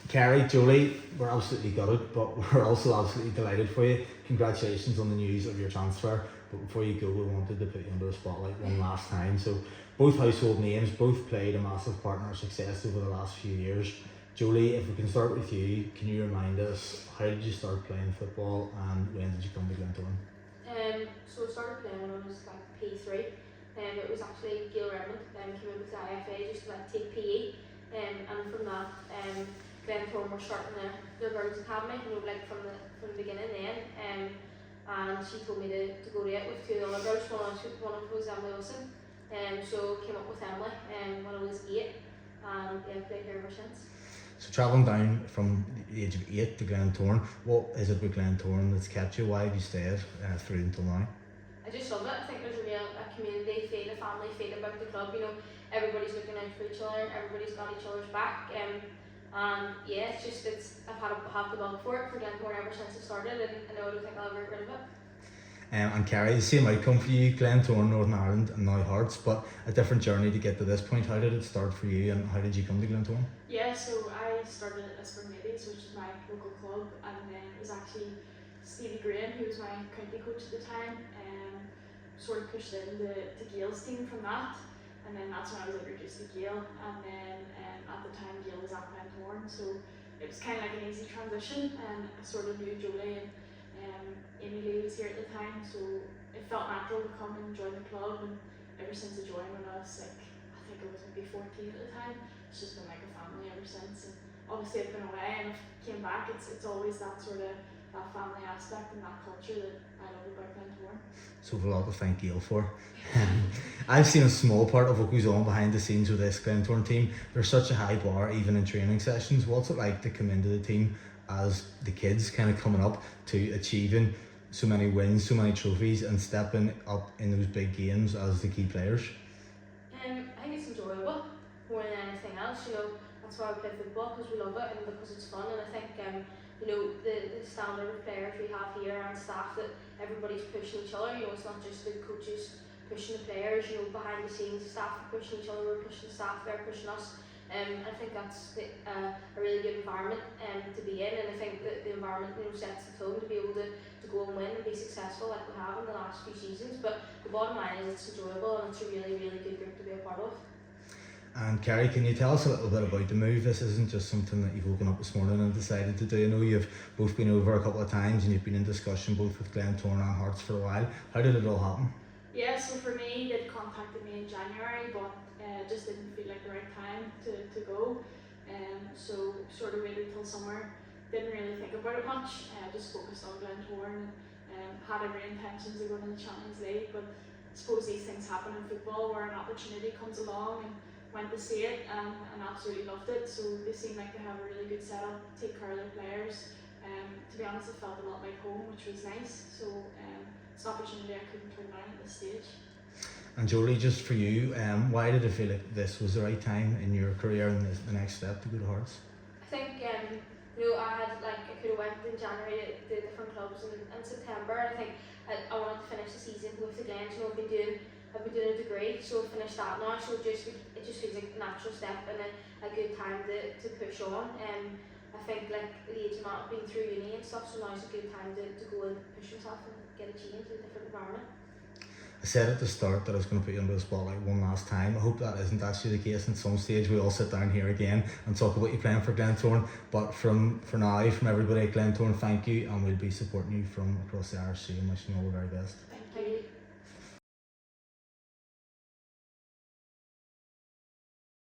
Kerry, Jolie, we're absolutely gutted, but we're also absolutely delighted for you. Congratulations on the news of your transfer. But before you go, we wanted to put you under the spotlight one last time. So both household names, both played a massive part in our success over the last few years. Jolie, if we can start with you, can you remind us, how did you start playing football and when did you come to Glentoran? So I started playing when I was like P3. It was actually 𝘙𝘯𝘪𝘵𝘐𝘬 came in with the IFA just to like take PE. And from that, Glentoran were starting their girls academy, you know, like from the beginning then. And she told me to go to it with two other girls. One of them was Emily Wilson. So came up with Emily when I was 8, and yeah, played here ever since. So travelling down from the age of 8 to Glentoran, what is it with Glentoran that's kept you? Why have you stayed through until now? I just love it. I think there's a real community feel, a family feel about the club. You know, everybody's looking out for each other. Everybody's got each other's back. And yeah, I've had the bug for it for Glentoran ever since it started, and I don't think I'll ever get rid of it. And Kerry, the same outcome for you, Glentoran, Northern Ireland, and now Hearts, but a different journey to get to this point. How did it start for you, and how did you come to Glentoran? Yeah, so I started at 𝘪𝘬𝘪𝘵𝘬, which is my local club, and then it was actually Stevie Graham, who was my county coach at the time, sort of pushed in the Gael's team from that, and then that's when I was introduced to Gael, and then at the time Gael was at Glentoran, so it was kind of like an easy transition, and I sort of knew Jolie and Amy Lee was here at the time, so it felt natural to come and join the club. And ever since I joined when I was like, I think I was maybe 14 at the time, it's just been like a family ever since. And obviously I've been away and I've came back, it's always that sort of that family aspect and that culture that I love about Glentoran. So we've a lot to thank Gael for. I've seen a small part of what goes on behind the scenes with this Glentoran team. There's such a high bar even in training sessions. What's it like to come into the team as the kids kind of coming up to achieving so many wins, so many trophies, and stepping up in those big games as the key players? I think it's enjoyable more than anything else. You know, that's why we play football, because we love it and because it's fun. And I think you know, the standard of players we have here and staff, that everybody's pushing each other. You know, it's not just the coaches pushing the players. You know, behind the scenes, the staff are pushing each other. We're pushing the staff. They're pushing us. I think that's a really good environment to be in, and I think that the environment, you know, sets the tone to be able to go and win and be successful like we have in the last few seasons. But the bottom line is it's enjoyable and it's a really, really good group to be a part of. And Kerry, can you tell us a little bit about the move? This isn't just something that you've woken up this morning and decided to do. I know you've both been over a couple of times and you've been in discussion both with Glentoran and Hearts for a while. How did it all happen? Yeah, so for me, they'd contacted me in January, but just didn't feel like the right time to go. So sort of waited till summer, didn't really think about it much, just focused on Glentoran, and had every intention to go to the Champions League. But I suppose these things happen in football where an opportunity comes along, and went to see it and absolutely loved it. So they seem like they have a really good setup, take care of their players. To be honest, it felt a lot like home, which was nice. So it's an opportunity I couldn't turn down at this stage. And Jolie, just for you, why did it feel like this was the right time in your career and the next step to go to Hearts? I think you know, I could have went in January to different clubs in September. And I think I wanted to finish the season with the Glens. You know, I've been doing a degree, so I've finished that now. So it just feels like a natural step and a good time to push on. I think like the age amount of being through uni and stuff, so now is a good time to go and push yourself and get a change in a different environment. I said at the start that I was going to put you under the spotlight one last time. I hope that isn't actually the case. At some stage we all sit down here again and talk about you playing for Glentoran. But for now, from everybody at Glentoran, thank you, and we'll be supporting you from across the 𝘪cie and wishing you all the very best. Thank you.